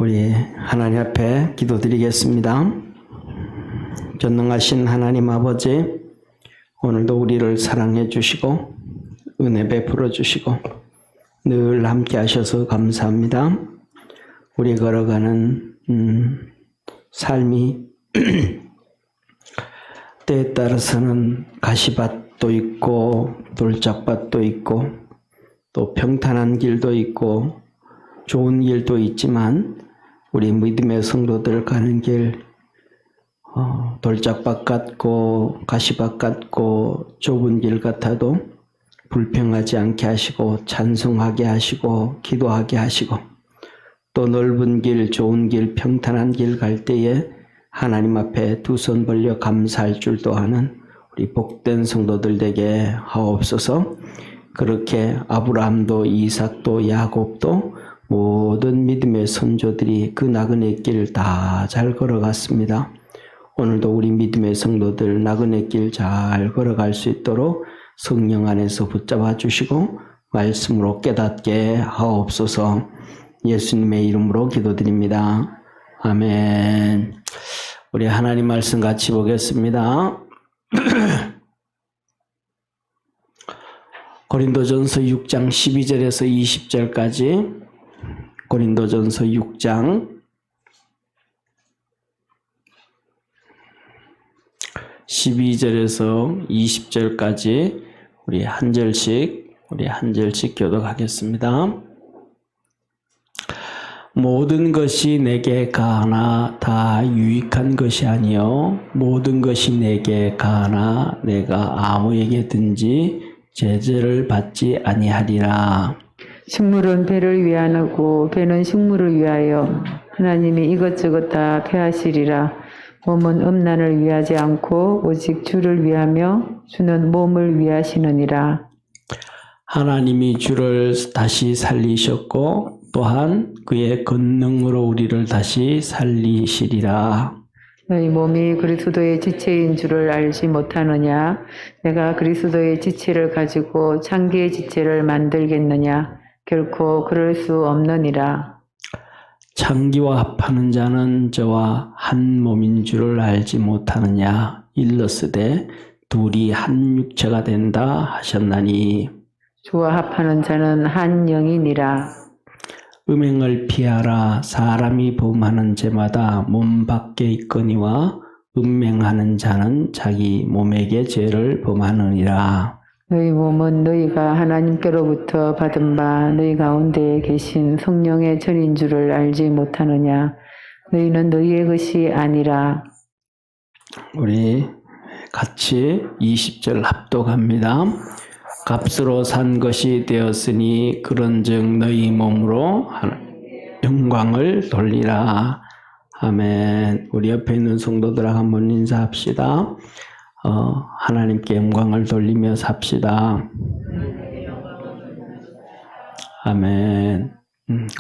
우리 하나님 앞에 기도드리겠습니다. 전능하신 하나님 아버지, 오늘도 우리를 사랑해 주시고 은혜 베풀어 주시고 늘 함께 하셔서 감사합니다. 우리 걸어가는 삶이 때에 따라서는 가시밭도 있고 돌짝밭도 있고 또 평탄한 길도 있고 좋은 길도 있지만 우리 믿음의 성도들 가는 길 돌짝밭 같고 가시밭 같고 좁은 길 같아도 불평하지 않게 하시고 찬송하게 하시고 기도하게 하시고 또 넓은 길, 좋은 길, 평탄한 길 갈 때에 하나님 앞에 두 손 벌려 감사할 줄도 아는 우리 복된 성도들 되게 하옵소서. 그렇게 아브라함도 이삭도 야곱도 모든 믿음의 선조들이 그 나그네 길 다 잘 걸어갔습니다. 오늘도 우리 믿음의 성도들 나그네 길 잘 걸어갈 수 있도록 성령 안에서 붙잡아 주시고 말씀으로 깨닫게 하옵소서. 예수님의 이름으로 기도드립니다. 아멘. 우리 하나님 말씀 같이 보겠습니다. 고린도전서 6장 12절에서 20절까지 고린도전서 6장 12절에서 20절까지 우리 한 절씩 교독하겠습니다. 모든 것이 내게 가하나 다 유익한 것이 아니요 모든 것이 내게 가하나 내가 아무에게든지 제재를 받지 아니하리라. 식물은 배를 위하고 배는 식물을 위하여 하나님이 이것저것 다 폐하시리라. 몸은 음란을 위하지 않고 오직 주를 위하며 주는 몸을 위하시느니라. 하나님이 주를 다시 살리셨고 또한 그의 권능으로 우리를 다시 살리시리라. 너희 몸이 그리스도의 지체인 줄을 알지 못하느냐? 내가 그리스도의 지체를 가지고 창기의 지체를 만들겠느냐? 결코 그럴 수 없느니라. 창기와 합하는 자는 저와 한 몸인 줄을 알지 못하느냐? 일러스되 둘이 한 육체가 된다 하셨나니 주와 합하는 자는 한 영이니라. 음행을 피하라. 사람이 범하는 죄마다 몸 밖에 있거니와 음행하는 자는 자기 몸에게 죄를 범하느니라. 너희 몸은 너희가 하나님께로부터 받은 바 너희 가운데 계신 성령의 전인 줄을 알지 못하느냐? 너희는 너희의 것이 아니라. 우리 같이 20절 합독합니다. 값으로 산 것이 되었으니 그런즉 너희 몸으로 영광을 돌리라. 아멘. 우리 옆에 있는 성도들하고 한번 인사합시다. 하나님께 영광을 돌리며 삽시다. 아멘.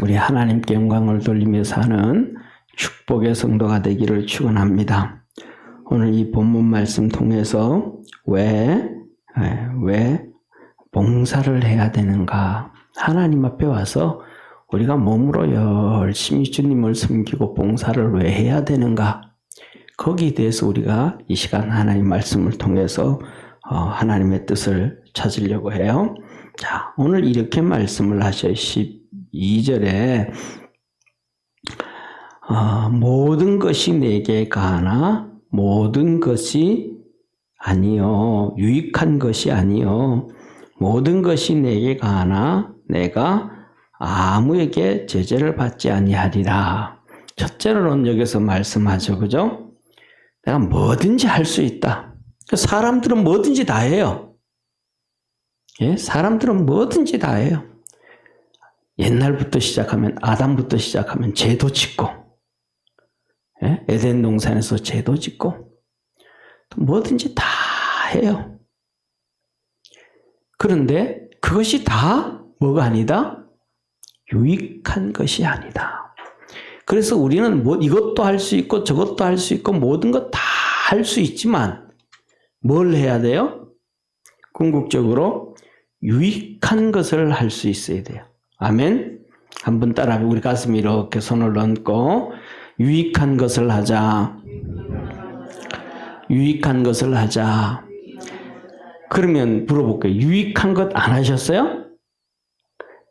우리 하나님께 영광을 돌리며 사는 축복의 성도가 되기를 축원합니다. 오늘 이 본문 말씀 통해서 왜 봉사를 해야 되는가? 하나님 앞에 와서 우리가 몸으로 열심히 주님을 섬기고 봉사를 왜 해야 되는가? 거기에 대해서 우리가 이 시간 하나님 말씀을 통해서 하나님의 뜻을 찾으려고 해요. 자, 오늘 이렇게 말씀을 하셔요. 12절에 모든 것이 내게 가하나 모든 것이 아니요 유익한 것이 아니요 모든 것이 내게 가하나 내가 아무에게 제재를 받지 아니하리라. 첫째로는 여기서 말씀하죠. 그죠? 내가 뭐든지 할 수 있다. 사람들은 뭐든지 다 해요. 예? 사람들은 뭐든지 다 해요. 옛날부터 시작하면 아담부터 시작하면 죄도 짓고 예? 에덴 동산에서 죄도 짓고 또 뭐든지 다 해요. 그런데 그것이 다 뭐가 아니다? 유익한 것이 아니다. 그래서 우리는 이것도 할 수 있고 저것도 할 수 있고 모든 것 다 할 수 있지만 뭘 해야 돼요? 궁극적으로 유익한 것을 할 수 있어야 돼요. 아멘. 한번 따라하고 우리 가슴에 이렇게 손을 얹고 유익한 것을 하자. 유익한 것을 하자. 그러면 물어볼게요. 유익한 것 안 하셨어요?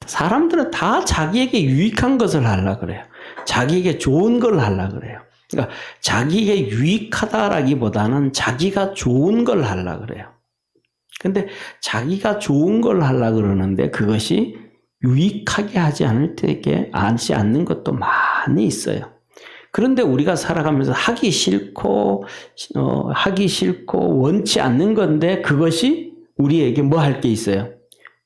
사람들은 다 자기에게 유익한 것을 하려고 그래요. 자기에게 좋은 걸 하려고 그래요. 그러니까 자기에게 유익하다라기보다는 자기가 좋은 걸 하려고 그래요. 근데 자기가 좋은 걸 하려고 그러는데 그것이 유익하게 하지 않는 것도 많이 있어요. 그런데 우리가 살아가면서 하기 싫고 원치 않는 건데 그것이 우리에게 뭐 할 게 있어요?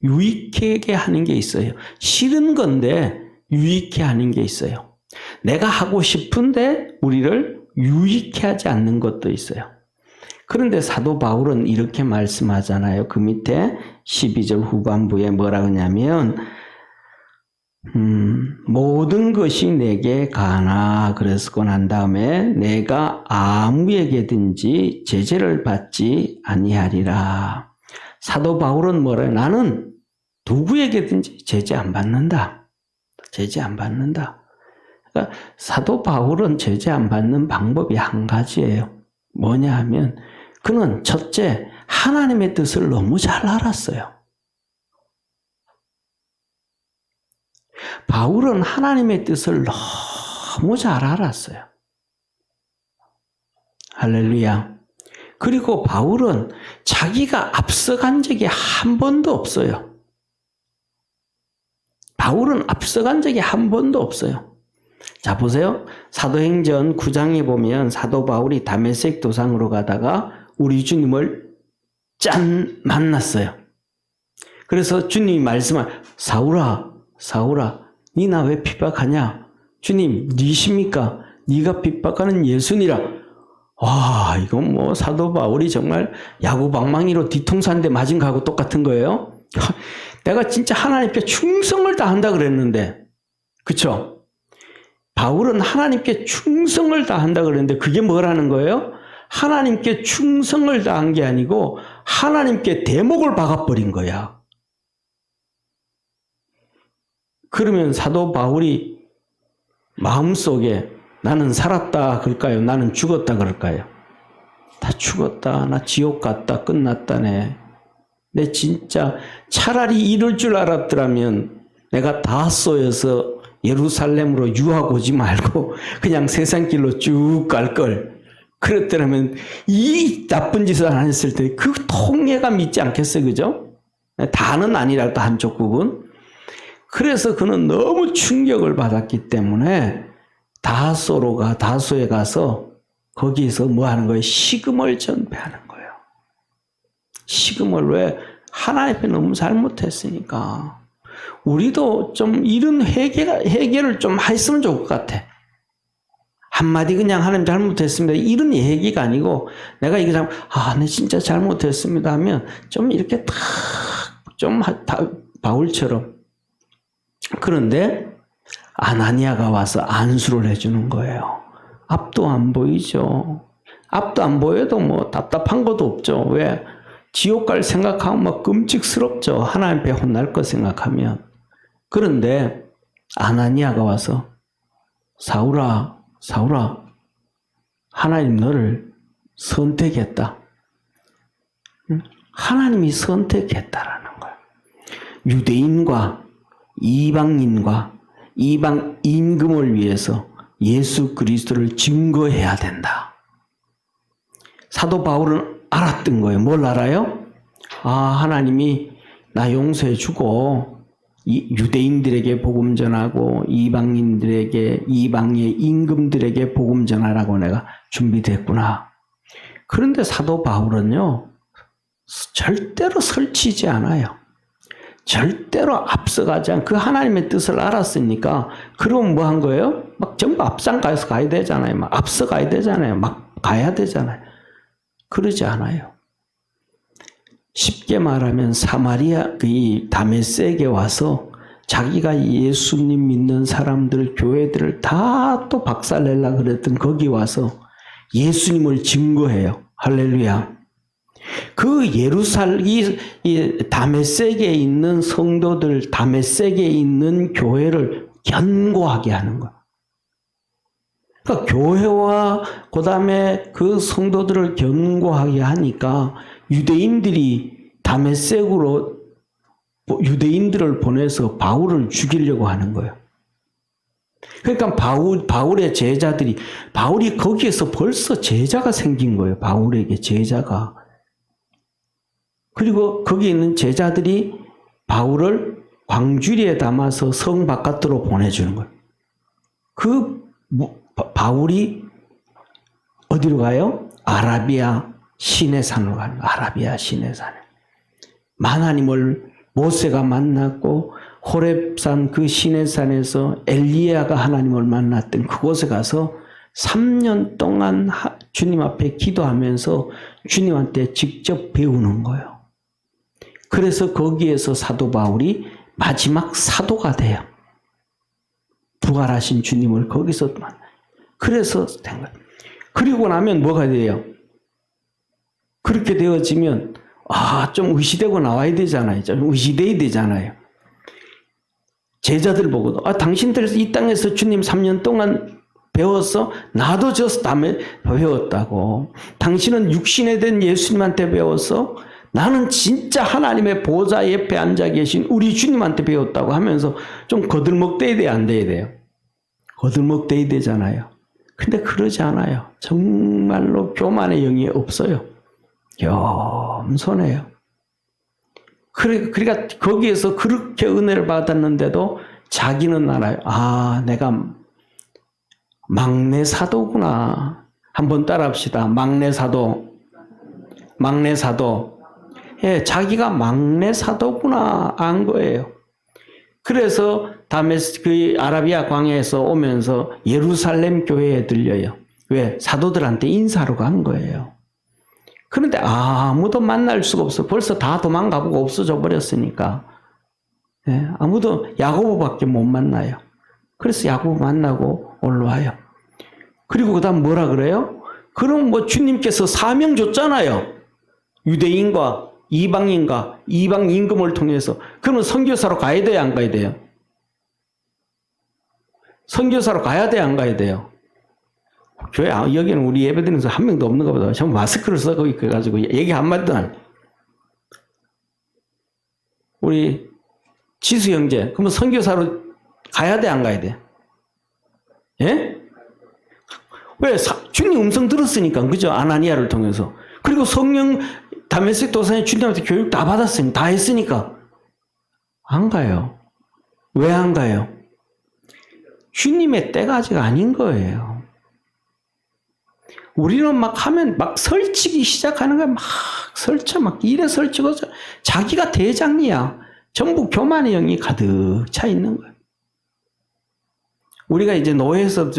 유익하게 하는 게 있어요. 싫은 건데 유익해 하는 게 있어요. 내가 하고 싶은데 우리를 유익해 하지 않는 것도 있어요. 그런데 사도 바울은 이렇게 말씀하잖아요. 그 밑에 12절 후반부에 뭐라고 하냐면 모든 것이 내게 가나 그랬고 난 다음에 내가 아무에게든지 제재를 받지 아니하리라. 사도 바울은 뭐래요? 나는 누구에게든지 제재 안 받는다. 제재 안 받는다. 그러니까 사도 바울은 제재 안 받는 방법이 한 가지예요. 뭐냐 하면 그는 첫째 하나님의 뜻을 너무 잘 알았어요. 바울은 하나님의 뜻을 너무 잘 알았어요. 할렐루야. 그리고 바울은 자기가 앞서간 적이 한 번도 없어요. 바울은 앞서간 적이 한 번도 없어요. 자, 보세요. 사도행전 9장에 보면 사도 바울이 다메섹 도상으로 가다가 우리 주님을 만났어요. 그래서 주님이 말씀한 사울아, 니 나 왜 핍박하냐? 주님, 니십니까? 니가 핍박하는 예수니라. 와, 이건 뭐 사도 바울이 정말 야구방망이로 뒤통수 한 대 맞은 거하고 똑같은 거예요. 내가 진짜 하나님께 충성을 다한다 그랬는데, 그쵸? 바울은 하나님께 충성을 다한다 그랬는데 그게 뭐라는 거예요? 하나님께 충성을 다한 게 아니고 하나님께 대목을 박아버린 거야. 그러면 사도 바울이 마음속에 나는 살았다 그럴까요? 나는 죽었다 그럴까요? 다 죽었다. 나 지옥 갔다. 끝났다네. 내 진짜 차라리 이럴 줄 알았더라면 내가 다소에서 예루살렘으로 유학 오지 말고 그냥 세상 길로 쭉 갈 걸. 그랬더라면 이 나쁜 짓을 안 했을 때 그 통례감 있지 않겠어요? 그죠? 다는 아니라도 한쪽 부분. 그래서 그는 너무 충격을 받았기 때문에 다소에 가서 거기서 뭐 하는 거예요? 식음을 전폐하는 거예요. 식음을 왜? 하나님 앞에 너무 잘못했으니까. 우리도 좀 이런 회개를 좀 했으면 좋을 것 같아. 한마디 그냥 하나님 잘못했습니다. 이런 얘기가 아니고 내가 이게 내 진짜 잘못했습니다 하면 좀 이렇게 좀 바울처럼. 그런데 아나니아가 와서 안수를 해주는 거예요. 앞도 안 보이죠. 앞도 안 보여도 뭐 답답한 것도 없죠. 왜? 지옥 갈 생각하면 막 끔찍스럽죠. 하나님 앞에 혼날 거 생각하면. 그런데 아나니아가 와서 사울아, 하나님 너를 선택했다. 하나님이 선택했다라는 거예요. 유대인과 이방인과 이방 임금을 위해서 예수 그리스도를 증거해야 된다. 사도 바울은 알았던 거예요. 뭘 알아요? 하나님이 나 용서해 주고 유대인들에게 복음 전하고 이방인들에게 이방의 임금들에게 복음 전하라고 내가 준비됐구나. 그런데 사도 바울은요. 절대로 설치지 않아요. 절대로 앞서가지 않고 그 하나님의 뜻을 알았으니까 그럼 뭐 한 거예요? 막 전부 앞장 가야 되잖아요. 막 앞서 가야 되잖아요. 막 가야 되잖아요. 그러지 않아요. 쉽게 말하면 사마리아 이 다메섹에 와서 자기가 예수님 믿는 사람들 교회들을 다 또 박살내려고 그랬던 거기 와서 예수님을 증거해요. 할렐루야. 그 이 다메섹에 있는 성도들, 다메섹에 있는 교회를 견고하게 하는 거예요. 그러니까 교회와 그 다음에 그 성도들을 견고하게 하니까 유대인들이 다메섹으로 유대인들을 보내서 바울을 죽이려고 하는 거예요. 그러니까 바울의 제자들이, 바울이 거기에서 벌써 제자가 생긴 거예요. 바울에게 제자가. 그리고 거기 있는 제자들이 바울을 광주리에 담아서 성 바깥으로 보내주는 거예요. 바울이 어디로 가요? 아라비아 시내산으로 가는 거예요. 아라비아 시내산에. 하나님을 모세가 만났고 호렙산 그 시내산에서 엘리야가 하나님을 만났던 그곳에 가서 3년 동안 주님 앞에 기도하면서 주님한테 직접 배우는 거예요. 그래서 거기에서 사도 바울이 마지막 사도가 돼요. 부활하신 주님을 거기서 만나요. 그래서 된 거예요. 그리고 나면 뭐가 돼요? 그렇게 되어지면 좀 의시되고 나와야 되잖아요. 좀 의시돼야 되잖아요. 제자들 보고도 당신들 이 땅에서 주님 3년 동안 배웠어? 나도 저 다음에 배웠다고. 당신은 육신에 된 예수님한테 배웠어? 나는 진짜 하나님의 보좌 옆에 앉아 계신 우리 주님한테 배웠다고 하면서 좀 거들먹대야 돼, 안 돼야 돼요? 거들먹대야 되잖아요. 근데 그러지 않아요. 정말로 교만의 영이 없어요. 겸손해요. 그러니까 거기에서 그렇게 은혜를 받았는데도 자기는 알아요. 내가 막내 사도구나. 한번 따라합시다. 막내 사도. 예, 자기가 막내 사도구나 안 거예요. 그래서 다음에 그 아라비아 광야에서 오면서 예루살렘 교회에 들려요. 왜? 사도들한테 인사로 간 거예요. 그런데 아무도 만날 수가 없어. 벌써 다 도망가보고 없어져 버렸으니까. 예, 아무도 야고보밖에 못 만나요. 그래서 야고보 만나고 올라와요. 그리고 그 다음 뭐라 그래요? 그럼 주님께서 사명 줬잖아요. 유대인과 이방인과 이방 임금을 통해서. 그러면 선교사로 가야 돼요, 안 가야 돼요? 선교사로 가야 돼요, 안 가야 돼요? 교회 여기는 우리 예배드리는 사람 한 명도 없는가 보다. 전부 마스크를 쓰고 있어가지고 얘기 한마디도 안 해. 우리 지수 형제, 그러면 선교사로 가야 돼, 안 가야 돼? 예? 왜? 주님 음성 들었으니까, 그죠? 아나니아를 통해서. 그리고 성령 다메섹 도산에 주님한테 교육 다 받았으니, 다 했으니까 안 가요. 왜 안 가요? 주님의 때가 아직 아닌 거예요. 우리는 막 하면 막 설치기 시작하는 거야. 막 설쳐, 막 이래 설치고 자기가 대장이야. 전부 교만의 영이 가득 차 있는 거예요. 우리가 이제 노예에서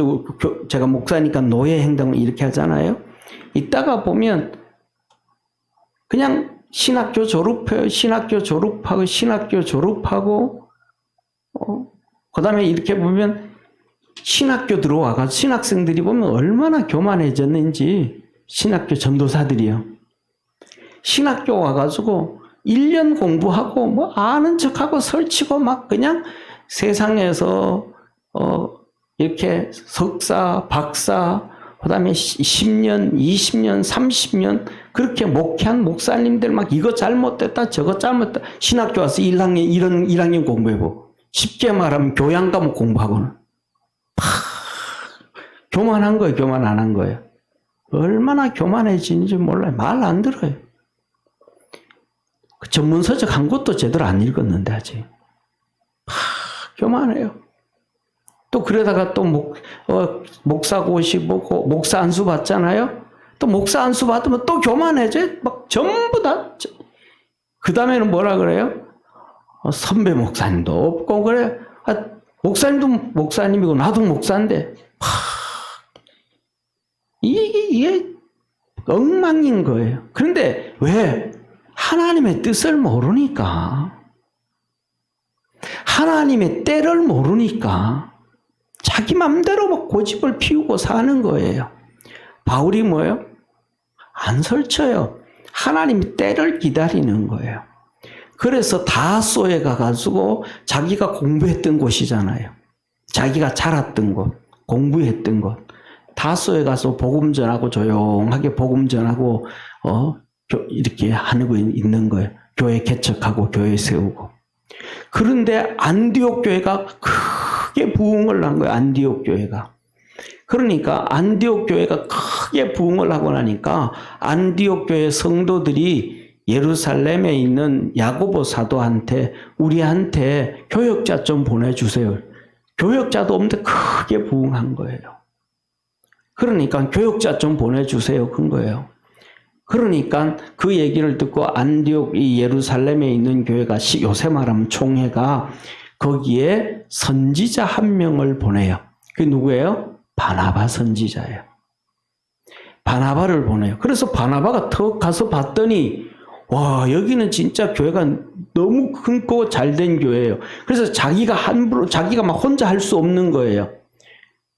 제가 목사니까 노예 행동을 이렇게 하잖아요. 이따가 보면 그냥 신학교 졸업하고 그 다음에 이렇게 보면 신학교 들어와가지고 신학생들이 보면 얼마나 교만해졌는지. 신학교 전도사들이요. 신학교 와가지고 1년 공부하고 아는 척하고 설치고 막 그냥 세상에서 이렇게 석사, 박사, 그 다음에 10년, 20년, 30년 그렇게 목회한 목사님들 막 이거 잘못됐다, 저거 잘못됐다. 신학교 와서 1학년 공부해보고. 쉽게 말하면 교양 과목 공부하고는. 교만한 거예요, 교만 안 한 거예요. 얼마나 교만해지는지 몰라요. 말 안 들어요. 전문서적 한 것도 제대로 안 읽었는데 아직. 교만해요. 또 그러다가 또 목사고시 보고 목사 안수 받잖아요. 또 목사 안수 받으면 또 교만해져. 막 전부 다. 그 다음에는 뭐라 그래요? 선배 목사님도 없고 그래. 목사님도 목사님이고 나도 목사인데. 이게 엉망인 거예요. 그런데 왜? 하나님의 뜻을 모르니까. 하나님의 때를 모르니까 자기 맘대로 막 고집을 피우고 사는 거예요. 바울이 뭐예요? 안 설쳐요. 하나님이 때를 기다리는 거예요. 그래서 다소에 가가지고 자기가 공부했던 곳이잖아요. 자기가 자랐던 곳, 공부했던 곳. 다소에 가서 복음 전하고 조용하게 복음 전하고 이렇게 하고 있는 거예요. 교회 개척하고 교회 세우고. 그런데 안디옥 교회가 크게 부흥을 한 거예요. 안디옥 교회가. 그러니까 안디옥 교회가 크게 부흥을 하고 나니까 안디옥 교회 성도들이 예루살렘에 있는 야고보 사도한테 우리한테 교역자 좀 보내주세요. 교역자도 없는데 크게 부흥한 거예요. 그러니까 교역자 좀 보내주세요. 큰 거예요. 그러니까 그 얘기를 듣고 안디옥 이 예루살렘에 있는 교회가 요새 말하면 총회가 거기에 선지자 한 명을 보내요. 그게 누구예요? 바나바 선지자예요. 바나바를 보내요. 그래서 바나바가 턱 가서 봤더니 와, 여기는 진짜 교회가 너무 크고 잘된 교회예요. 그래서 자기가 막 혼자 할 수 없는 거예요.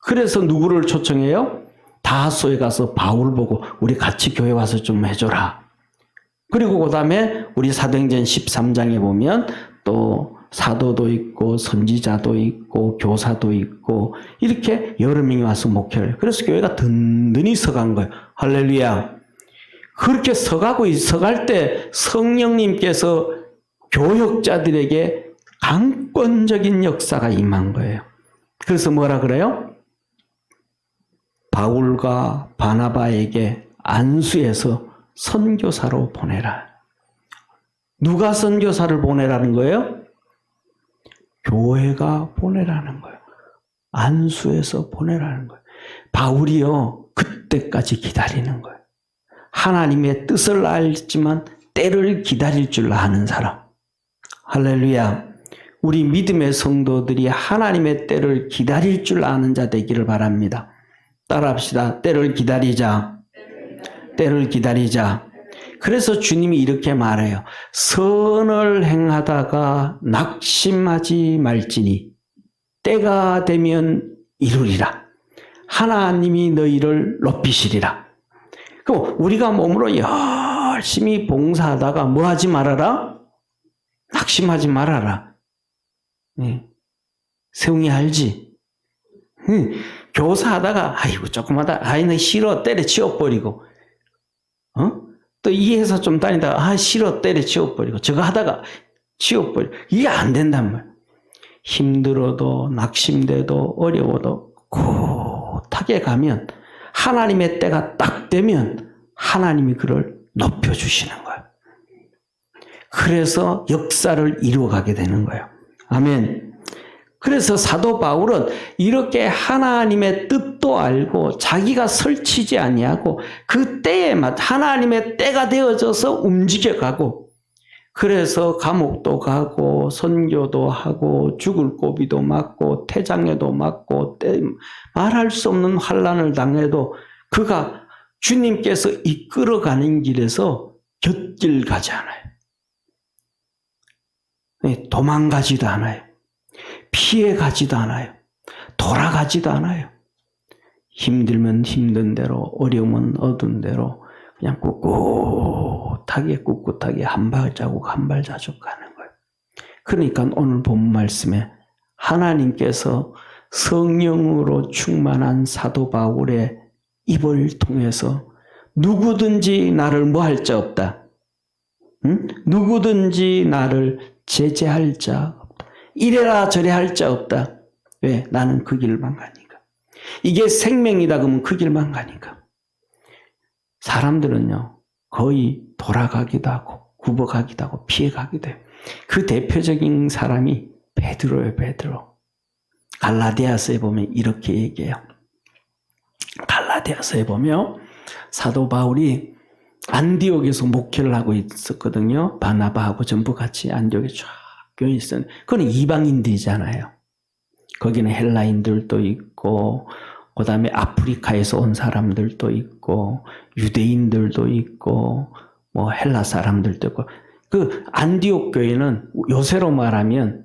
그래서 누구를 초청해요? 다소에 가서 바울 보고 우리 같이 교회 와서 좀 해줘라. 그리고 그 다음에 우리 사도행전 13장에 보면 또 사도도 있고 선지자도 있고 교사도 있고 이렇게 여러 명이 와서 목회를 해요. 그래서 교회가 든든히 서간 거예요. 할렐루야. 그렇게 서갈 때 성령님께서 교역자들에게 강권적인 역사가 임한 거예요. 그래서 뭐라 그래요? 바울과 바나바에게 안수해서 선교사로 보내라. 누가 선교사를 보내라는 거예요? 교회가 보내라는 거예요. 안수해서 보내라는 거예요. 바울이요, 그때까지 기다리는 거예요. 하나님의 뜻을 알지만 때를 기다릴 줄 아는 사람. 할렐루야. 우리 믿음의 성도들이 하나님의 때를 기다릴 줄 아는 자 되기를 바랍니다. 따라합시다. 때를 기다리자. 때를 기다리자. 그래서 주님이 이렇게 말해요. 선을 행하다가 낙심하지 말지니 때가 되면 이루리라. 하나님이 너희를 높이시리라. 그럼 우리가 몸으로 열심히 봉사하다가 뭐 하지 말아라? 낙심하지 말아라. 세웅이 알지? 교사하다가 아이고 조금 하다 너 싫어 때려치워버리고 또 이 회사 좀 다니다가 싫어 때려치워버리고 저거 하다가 치워버리고 이게 안 된단 말이야. 힘들어도 낙심돼도 어려워도 꿋하게 가면 하나님의 때가 딱 되면 하나님이 그를 높여주시는 거예요. 그래서 역사를 이루어가게 되는 거예요. 아멘. 그래서 사도 바울은 이렇게 하나님의 뜻도 알고 자기가 설치지 아니하고 그 때에 하나님의 때가 되어져서 움직여가고 그래서 감옥도 가고 선교도 하고 죽을 고비도 맞고 태장에도 맞고 말할 수 없는 환난을 당해도 그가 주님께서 이끌어가는 길에서 곁길 가지 않아요. 도망가지도 않아요. 피해가지도 않아요. 돌아가지도 않아요. 힘들면 힘든 대로 어려우면 어두운 대로 그냥 꿋꿋하게 한 발자국 한 발자국 가는 거예요. 그러니까 오늘 본 말씀에 하나님께서 성령으로 충만한 사도 바울의 입을 통해서 누구든지 나를 뭐 할 자 없다. 누구든지 나를 제재할 자 없다. 이래라 저래 할 자 없다. 왜? 나는 그 길만 가니까. 이게 생명이다 그러면 그 길만 가니까. 사람들은요 거의 돌아가기도 하고 굽어가기도 하고 피해가기도 해요. 그 대표적인 사람이 베드로예요. 베드로. 갈라디아서에 보면 이렇게 얘기해요. 갈라디아서에 보면 사도 바울이 안디옥에서 목회를 하고 있었거든요. 바나바하고 전부 같이 안디옥에 쫙 교회 있었는데 그건 이방인들이잖아요. 거기는 헬라인들도 있고 그 다음에 아프리카에서 온 사람들도 있고 유대인들도 있고 뭐 헬라 사람들도 있고 그 안디옥 교회는 요새로 말하면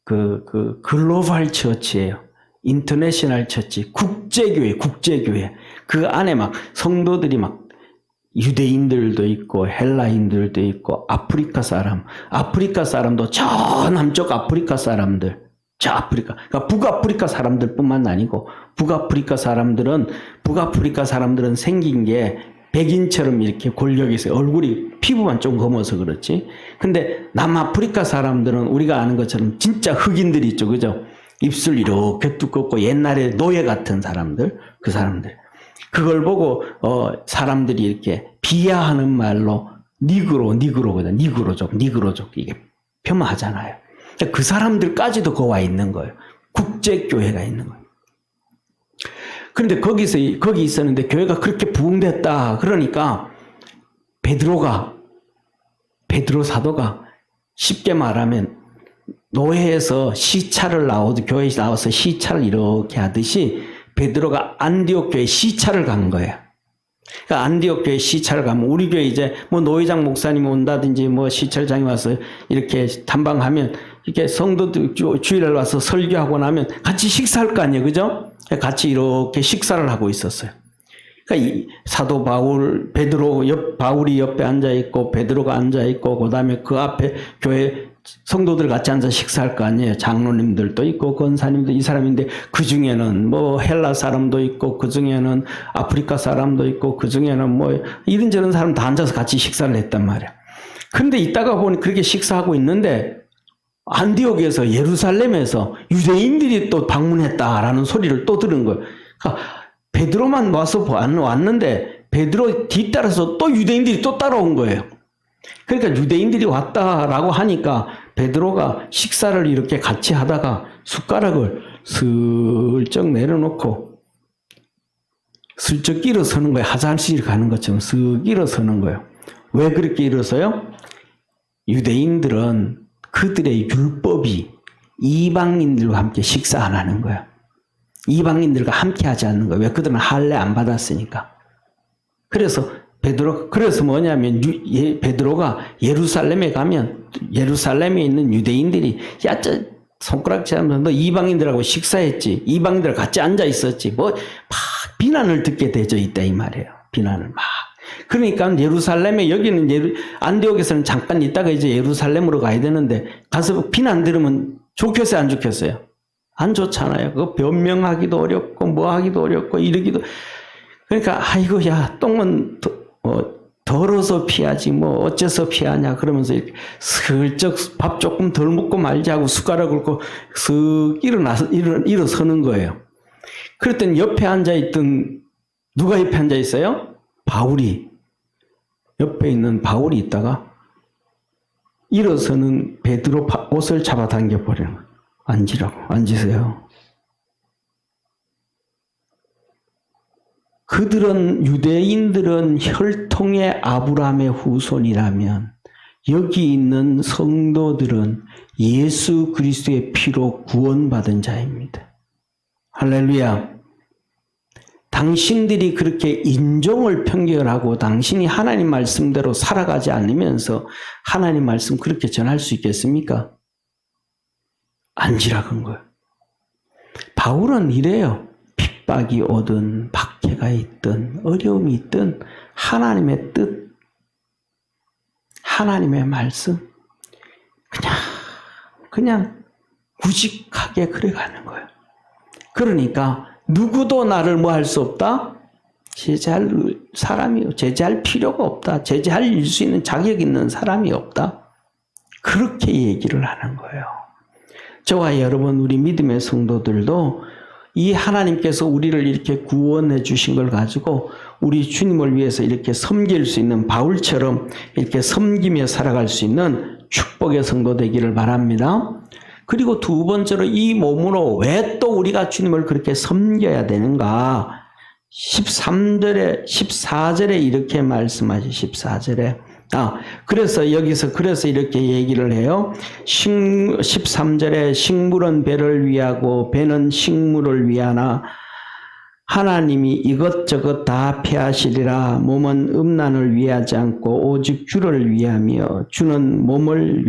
그 글로벌 처치예요. 인터내셔널 처치, 국제교회. 그 안에 막 성도들이 막 유대인들도 있고 헬라인들도 있고 아프리카 사람도 저 남쪽 아프리카 사람들, 저 아프리카, 그러니까 북아프리카 사람들뿐만 아니고 북아프리카 사람들은 생긴 게 백인처럼 이렇게 골격이 있어요. 얼굴이 피부만 좀 검어서 그렇지. 근데 남아프리카 사람들은 우리가 아는 것처럼 진짜 흑인들이 있죠, 그죠? 입술 이렇게 두껍고 옛날에 노예 같은 사람들, 그 사람들. 그걸 보고 사람들이 이렇게 비하하는 말로 니그로거든. 니그로족 이게 폄하하잖아요. 그 사람들까지도 거기 있는 거예요. 국제교회가 있는 거예요. 그런데 거기 있었는데 교회가 그렇게 부흥됐다. 그러니까 베드로 사도가 쉽게 말하면 노예에서 시차를 교회에 나와서 시차를 이렇게 하듯이 베드로가 안디옥 교회 시차를 간 거예요. 그러니까 안디옥 교회 시차를 가면 우리 교회 이제 뭐 노회장 목사님이 온다든지 뭐 시찰장이 와서 이렇게 탐방하면 이렇게 성도들 주일날 와서 설교하고 나면 같이 식사할 거 아니에요, 그죠? 같이 이렇게 식사를 하고 있었어요. 그러니까 이 사도 바울이 옆에 앉아 있고 베드로가 앉아 있고 그다음에 그 앞에 교회 성도들 같이 앉아 식사할 거 아니에요. 장로님들도 있고 권사님도 이 사람인데 그 중에는 뭐 헬라 사람도 있고 그 중에는 아프리카 사람도 있고 그 중에는 뭐 이런저런 사람 다 앉아서 같이 식사를 했단 말이에요. 그런데 이따가 보니 그렇게 식사하고 있는데 안디옥에서 예루살렘에서 유대인들이 또 방문했다라는 소리를 또 들은 거예요. 그러니까 베드로만 와서 왔는데 베드로 뒤따라서 또 유대인들이 또 따라온 거예요. 그러니까 유대인들이 왔다라고 하니까 베드로가 식사를 이렇게 같이 하다가 숟가락을 슬쩍 내려놓고 슬쩍 일어서는 거예요. 화장실 가는 것처럼 쓱 일어서는 거예요. 왜 그렇게 일어서요? 유대인들은 그들의 율법이 이방인들과 함께 식사 안 하는 거예요. 이방인들과 함께 하지 않는 거예요. 왜? 그들은 할례 안 받았으니까. 그래서 뭐냐면 베드로가 예루살렘에 가면 예루살렘에 있는 유대인들이 야, 저 손가락질하면서 너 이방인들하고 식사했지, 이방인들 같이 앉아 있었지, 뭐 막 비난을 듣게 되죠. 있다 이 말이에요. 비난을 막. 그러니까 예루살렘에 여기는 안디옥에서는 잠깐 있다가 이제 예루살렘으로 가야 되는데 가서 비난 들으면 좋겠어요, 안 좋겠어요? 안 좋잖아요. 그거 변명하기도 어렵고 뭐 하기도 어렵고 이러기도. 그러니까 아이고 야 똥은 덜어서 피하지 뭐 어째서 피하냐 그러면서 이렇게 슬쩍 밥 조금 덜 먹고 말자고 숟가락을 긁고 슥 일어서는 거예요. 그랬더니 옆에 앉아있던 누가 옆에 앉아 있어요? 바울이. 옆에 있는 바울이 있다가 일어서는 베드로 옷을 잡아당겨 버리는 거예요. 앉으세요. 유대인들은 혈통의 아브라함의 후손이라면 여기 있는 성도들은 예수 그리스도의 피로 구원받은 자입니다. 할렐루야. 당신들이 그렇게 인종을 편결하고 당신이 하나님 말씀대로 살아가지 않으면서 하나님 말씀 그렇게 전할 수 있겠습니까? 안지락한 거예요. 바울은 이래요. 핍박이 오든 박해가 있든 어려움이 있든 하나님의 뜻, 하나님의 말씀 그냥 구직하게 그래가는 거예요. 그러니까 누구도 나를 뭐 할 수 없다? 제재할 필요가 없다. 제재할 수 있는 자격 있는 사람이 없다. 그렇게 얘기를 하는 거예요. 저와 여러분 우리 믿음의 성도들도 이 하나님께서 우리를 이렇게 구원해 주신 걸 가지고 우리 주님을 위해서 이렇게 섬길 수 있는 바울처럼 이렇게 섬기며 살아갈 수 있는 축복의 성도 되기를 바랍니다. 그리고 두 번째로 이 몸으로 왜 또 우리가 주님을 그렇게 섬겨야 되는가? 14절에 이렇게 말씀하시 14절에. 그래서 여기서 이렇게 얘기를 해요. 13절에 식물은 배를 위하고 배는 식물을 위하나 하나님이 이것저것 다 폐하시리라. 몸은 음란을 위하지 않고 오직 주를 위하며 주는 몸을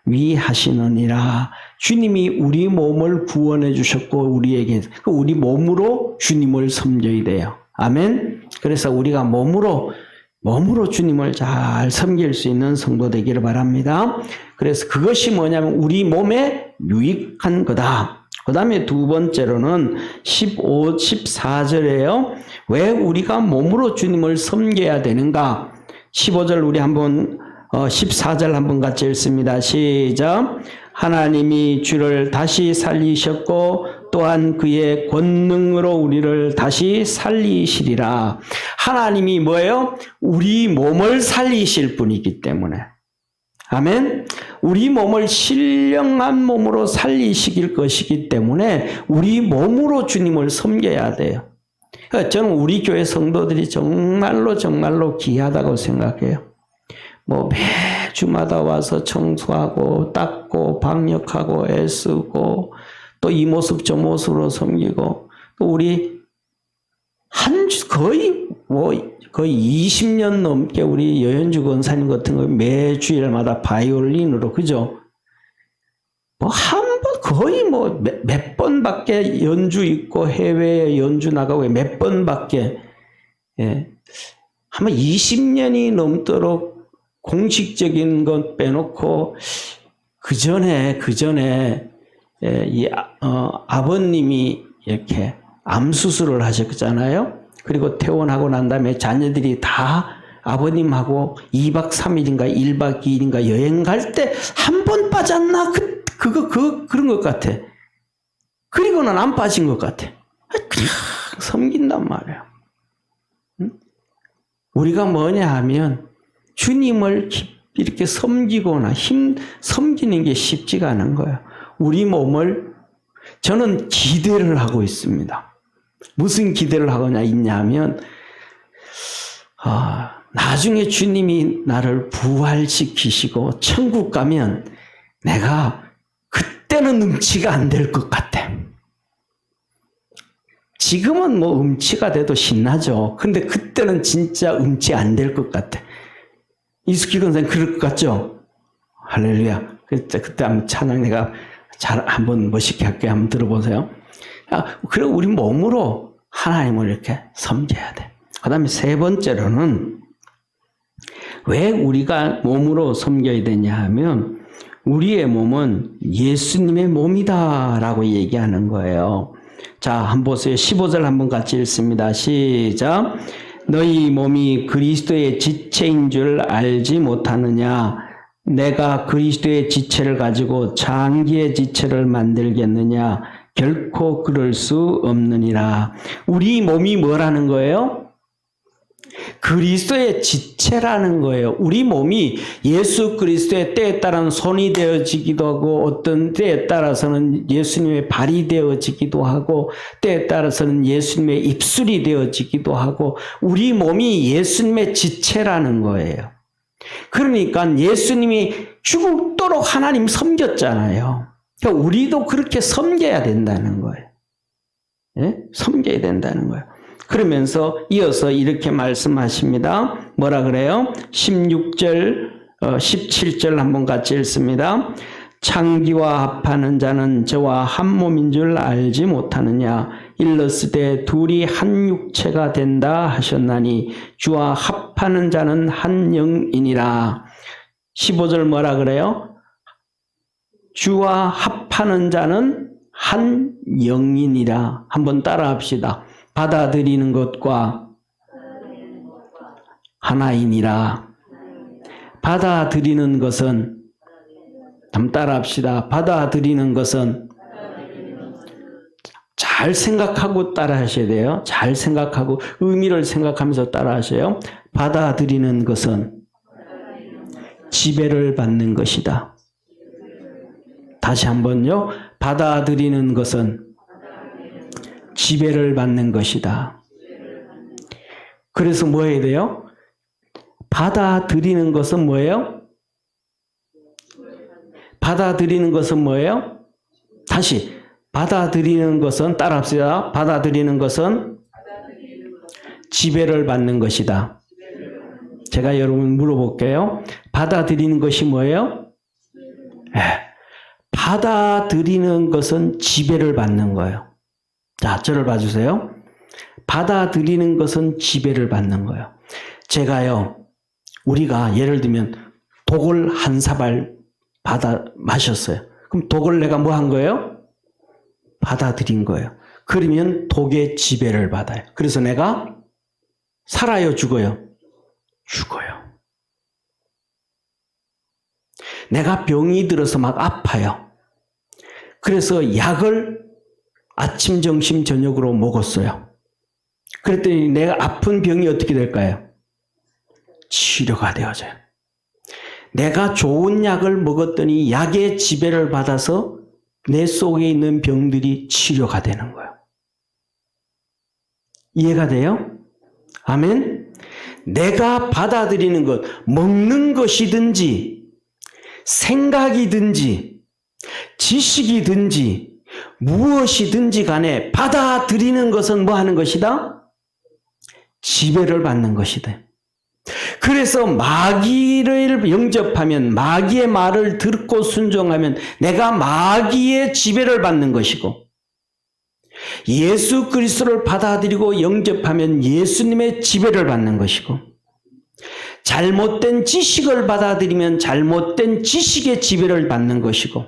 위하시느니라. 주님이 우리 몸을 구원해 주셨고 우리에게 우리 몸으로 주님을 섬겨야 돼요. 아멘. 그래서 우리가 몸으로 주님을 잘 섬길 수 있는 성도 되기를 바랍니다. 그래서 그것이 뭐냐면 우리 몸에 유익한 거다. 그 다음에 두 번째로는 14절에요. 왜 우리가 몸으로 주님을 섬겨야 되는가? 15절 우리 한번 14절 한번 같이 읽습니다. 시작. 하나님이 주를 다시 살리셨고 또한 그의 권능으로 우리를 다시 살리시리라. 하나님이 뭐예요? 우리 몸을 살리실 분이기 때문에. 아멘. 우리 몸을 신령한 몸으로 살리시길 것이기 때문에 우리 몸으로 주님을 섬겨야 돼요. 저는 우리 교회 성도들이 정말로 귀하다고 생각해요. 매주마다 와서 청소하고 닦고 방역하고 애쓰고 또 이 모습 저 모습으로 섬기고 또 우리 거의 20년 넘게 우리 여현주 권사님 같은 거 매주일마다 바이올린으로 그죠? 거의 몇 번밖에 연주 있고 해외에 연주 나가고 몇 번밖에 아마 20년이 넘도록 공식적인 것 빼놓고 그 전에 아버님이 이렇게 암 수술을 하셨잖아요. 그리고 퇴원하고 난 다음에 자녀들이 다 아버님하고 2박 3일인가 1박 2일인가 여행 갈 때 한 번 빠졌나? 그런 것 같아. 그리고는 안 빠진 것 같아. 그냥 섬긴단 말이에요. 우리가 뭐냐 하면 주님을 이렇게 섬기거나 섬기는 게 쉽지가 않은 거예요. 우리 몸을 저는 기대를 하고 있습니다. 무슨 기대를 하거나 있냐면 나중에 주님이 나를 부활시키시고 천국 가면 내가 그때는 음치가 안 될 것 같아. 지금은 음치가 돼도 신나죠. 근데 그때는 진짜 음치 안 될 것 같아. 이숙희 권사님 그럴 것 같죠? 할렐루야. 그때 한번 찬양 내가 한번 멋있게 할게요. 한번 들어보세요. 그리고 우리 몸으로 하나님을 이렇게 섬겨야 돼. 그 다음에 세 번째로는 왜 우리가 몸으로 섬겨야 되냐 하면 우리의 몸은 예수님의 몸이다라고 얘기하는 거예요. 자, 한번 보세요. 15절 한번 같이 읽습니다. 시작. 너희 몸이 그리스도의 지체인 줄 알지 못하느냐? 내가 그리스도의 지체를 가지고 장기의 지체를 만들겠느냐? 결코 그럴 수 없느니라. 우리 몸이 뭐라는 거예요? 그리스도의 지체라는 거예요. 우리 몸이 예수 그리스도의 때에 따라서는 손이 되어지기도 하고 어떤 때에 따라서는 예수님의 발이 되어지기도 하고 때에 따라서는 예수님의 입술이 되어지기도 하고 우리 몸이 예수님의 지체라는 거예요. 그러니까 예수님이 죽도록 하나님 섬겼잖아요. 그러니까 우리도 그렇게 섬겨야 된다는 거예요. 예? 섬겨야 된다는 거예요. 그러면서 이어서 이렇게 말씀하십니다. 뭐라 그래요? 16절, 17절 한번 같이 읽습니다. 창기와 합하는 자는 저와 한 몸인 줄 알지 못하느냐? 일렀으되 둘이 한 육체가 된다 하셨나니 주와 합하는 자는 한 영이니라. 15절 뭐라 그래요? 주와 합하는 자는 한 영이니라. 한번 따라 합시다. 받아들이는 것과 하나이니라. 받아들이는 것은 한번 따라 합시다. 받아들이는 것은 잘 생각하고 따라 하셔야 돼요. 잘 생각하고 의미를 생각하면서 따라 하세요. 받아들이는 것은 지배를 받는 것이다. 다시 한번요. 받아들이는 것은 지배를 받는 것이다. 그래서 뭐 해야 돼요? 받아들이는 것은 뭐예요? 받아들이는 것은 뭐예요? 다시 받아들이는 것은 따라합시다. 받아들이는 것은 지배를 받는 것이다. 제가 여러분 물어볼게요. 받아들이는 것이 뭐예요? 받아들이는 것은 지배를 받는 거예요. 자, 저를 봐주세요. 받아들이는 것은 지배를 받는 거예요. 우리가 예를 들면 독을 한 사발 받아 마셨어요. 그럼 독을 내가 뭐 한 거예요? 받아들인 거예요. 그러면 독의 지배를 받아요. 그래서 내가 살아요, 죽어요? 죽어요. 내가 병이 들어서 막 아파요. 그래서 약을 아침, 점심, 저녁으로 먹었어요. 그랬더니 내가 아픈 병이 어떻게 될까요? 치료가 되어져요. 내가 좋은 약을 먹었더니 약의 지배를 받아서 내 속에 있는 병들이 치료가 되는 거예요. 이해가 돼요? 아멘? 내가 받아들이는 것, 먹는 것이든지 생각이든지 지식이든지 무엇이든지 간에 받아들이는 것은 뭐 하는 것이다? 지배를 받는 것이다. 그래서 마귀를 영접하면, 마귀의 말을 듣고 순종하면 내가 마귀의 지배를 받는 것이고, 예수 그리스도를 받아들이고 영접하면 예수님의 지배를 받는 것이고, 잘못된 지식을 받아들이면 잘못된 지식의 지배를 받는 것이고,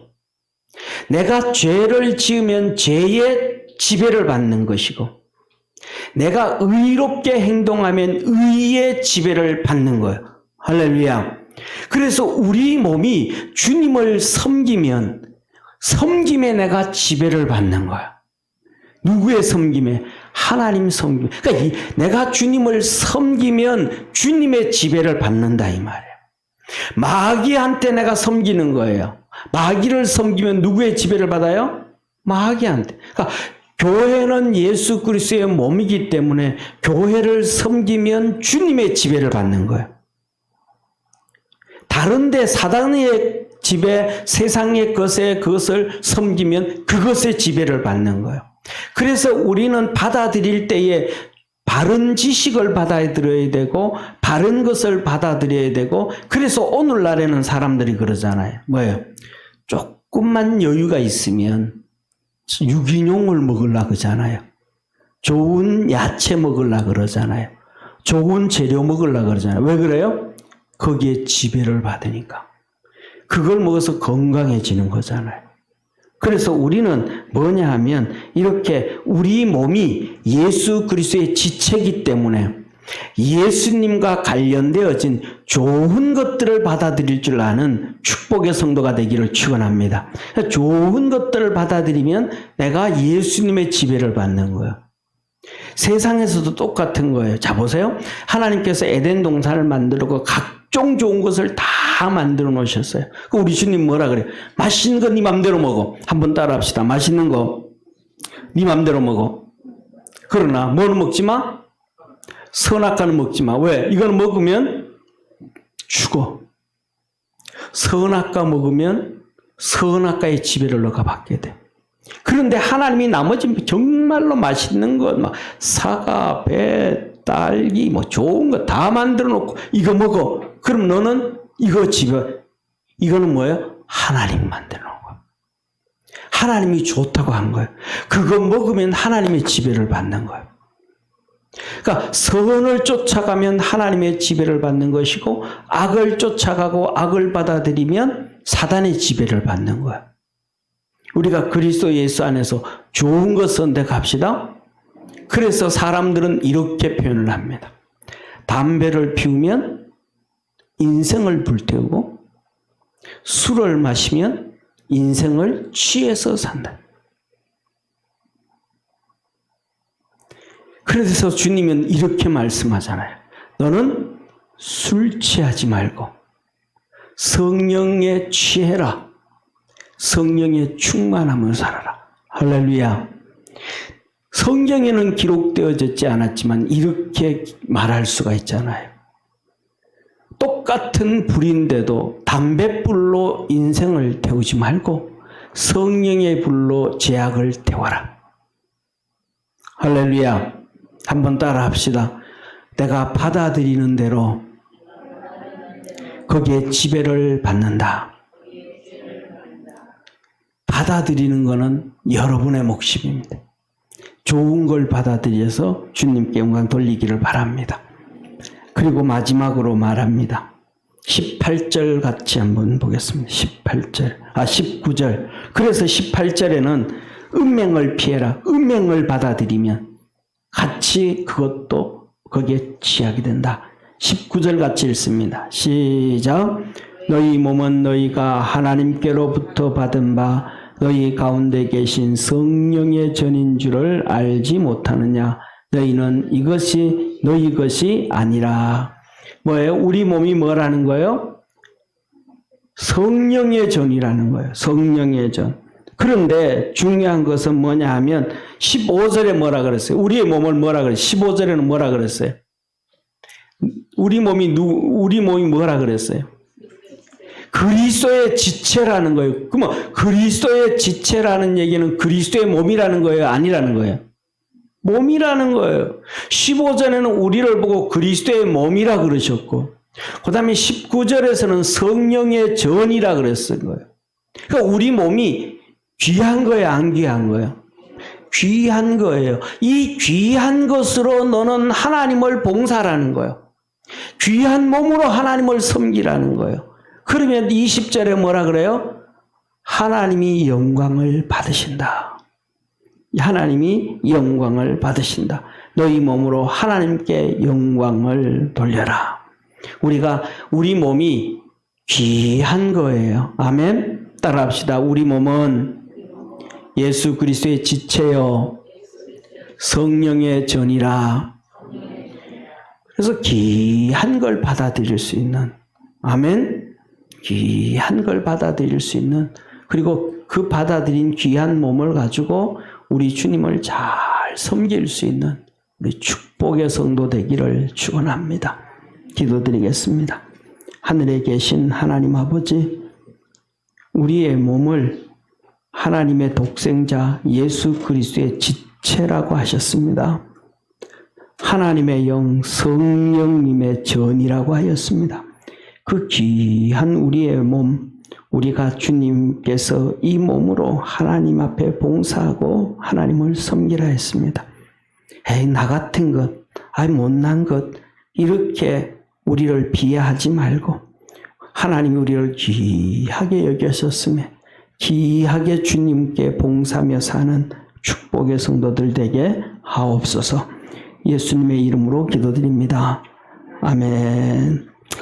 내가 죄를 지으면 죄의 지배를 받는 것이고, 내가 의롭게 행동하면 의의 지배를 받는 거예요. 할렐루야. 그래서 우리 몸이 주님을 섬기면 섬김에 내가 지배를 받는 거야. 누구의 섬김에? 하나님 섬김. 그러니까 내가 주님을 섬기면 주님의 지배를 받는다 이 말이에요. 마귀한테 내가 섬기는 거예요. 마귀를 섬기면 누구의 지배를 받아요? 마귀한테. 그러니까 교회는 예수 그리스도의 몸이기 때문에 교회를 섬기면 주님의 지배를 받는 거예요. 다른데 사단의 지배, 세상의 그것을 섬기면 그것의 지배를 받는 거예요. 그래서 우리는 받아들일 때에 바른 지식을 받아들여야 되고 바른 것을 받아들여야 되고, 그래서 오늘날에는 사람들이 그러잖아요. 뭐예요? 조금만 여유가 있으면 유기농을 먹으려고 그러잖아요. 좋은 야채 먹으려고 그러잖아요. 좋은 재료 먹으려고 그러잖아요. 왜 그래요? 거기에 지배를 받으니까. 그걸 먹어서 건강해지는 거잖아요. 그래서 우리는 뭐냐 하면 이렇게 우리 몸이 예수 그리스도의 지체이기 때문에 예수님과 관련되어진 좋은 것들을 받아들일 줄 아는 축복의 성도가 되기를 축원합니다. 좋은 것들을 받아들이면 내가 예수님의 지배를 받는 거예요. 세상에서도 똑같은 거예요. 자, 보세요. 하나님께서 에덴 동산을 만들고 각종 좋은 것을 다 만들어 놓으셨어요. 우리 주님 뭐라 그래요? 맛있는 거 네 맘대로 먹어. 한번 따라 합시다. 맛있는 거 네 맘대로 먹어. 그러나 뭐는 먹지 마? 선악과는 먹지 마. 왜? 이거는 먹으면 죽어. 선악과 먹으면 선악과의 지배를 너가 받게 돼. 그런데 하나님이 나머지 정말로 맛있는 것, 막 사과, 배, 딸기, 뭐 좋은 거 다 만들어 놓고 이거 먹어. 그럼 너는 이거 지배, 이거는 뭐예요? 하나님 만들어 놓은 거야. 하나님이 좋다고 한 거예요. 그거 먹으면 하나님의 지배를 받는 거예요. 그러니까 선을 쫓아가면 하나님의 지배를 받는 것이고, 악을 쫓아가고 악을 받아들이면 사단의 지배를 받는 거예요. 우리가 그리스도 예수 안에서 좋은 것 선택합시다. 그래서 사람들은 이렇게 표현을 합니다. 담배를 피우면 인생을 불태우고 술을 마시면 인생을 취해서 산다. 그래서 주님은 이렇게 말씀하잖아요. 너는 술 취하지 말고 성령에 취해라. 성령에 충만하며 살아라. 할렐루야. 성경에는 기록되어졌지 않았지만 이렇게 말할 수가 있잖아요. 똑같은 불인데도 담뱃불로 인생을 태우지 말고 성령의 불로 죄악을 태워라. 할렐루야. 한번 따라 합시다. 내가 받아들이는 대로 거기에 지배를 받는다. 받아들이는 것은 여러분의 몫입니다. 좋은 걸 받아들여서 주님께 영광 돌리기를 바랍니다. 그리고 마지막으로 말합니다. 18절 같이 한번 보겠습니다. 19절. 그래서 18절에는 은명을 피해라. 은명을 받아들이면 같이 그것도 거기에 취하게 된다. 19절 같이 읽습니다. 시작. 너희 몸은 너희가 하나님께로부터 받은 바 너희 가운데 계신 성령의 전인 줄을 알지 못하느냐. 너희는 이것이 너희 것이 아니라. 뭐예요? 우리 몸이 뭐라는 거예요? 성령의 전이라는 거예요. 성령의 전. 그런데 중요한 것은 뭐냐 하면 15절에 뭐라 그랬어요? 우리의 몸을 뭐라 그랬어요? 15절에는 뭐라 그랬어요? 우리 몸이 뭐라 그랬어요? 그리스도의 지체라는 거예요. 그러면 그리스도의 지체라는 얘기는 그리스도의 몸이라는 거예요? 아니라는 거예요? 몸이라는 거예요. 15절에는 우리를 보고 그리스도의 몸이라 그러셨고, 그 다음에 19절에서는 성령의 전이라 그랬을 거예요. 그러니까 우리 몸이 귀한 거예요? 안 귀한 거예요? 귀한 거예요. 이 귀한 것으로 너는 하나님을 봉사라는 거예요. 귀한 몸으로 하나님을 섬기라는 거예요. 그러면 20절에 뭐라 그래요? 하나님이 영광을 받으신다. 하나님이 영광을 받으신다. 너희 몸으로 하나님께 영광을 돌려라. 우리 몸이 귀한 거예요. 아멘. 따라합시다. 우리 몸은 예수 그리스도의 지체요 성령의 전이라. 그래서 귀한 걸 받아들일 수 있는, 아멘. 귀한 걸 받아들일 수 있는, 그리고 그 받아들인 귀한 몸을 가지고 우리 주님을 잘 섬길 수 있는 우리 축복의 성도 되기를 축원합니다. 기도드리겠습니다. 하늘에 계신 하나님 아버지, 우리의 몸을 하나님의 독생자 예수 그리스도의 지체라고 하셨습니다. 하나님의 영 성령님의 전이라고 하였습니다. 그 귀한 우리의 몸, 우리가 주님께서 이 몸으로 하나님 앞에 봉사하고 하나님을 섬기라 했습니다. 에이, 나 같은 것, 못난 것, 이렇게 우리를 비하하지 말고 하나님이 우리를 귀하게 여기셨음에 귀하게 주님께 봉사하며 사는 축복의 성도들 되게 하옵소서. 예수님의 이름으로 기도드립니다. 아멘.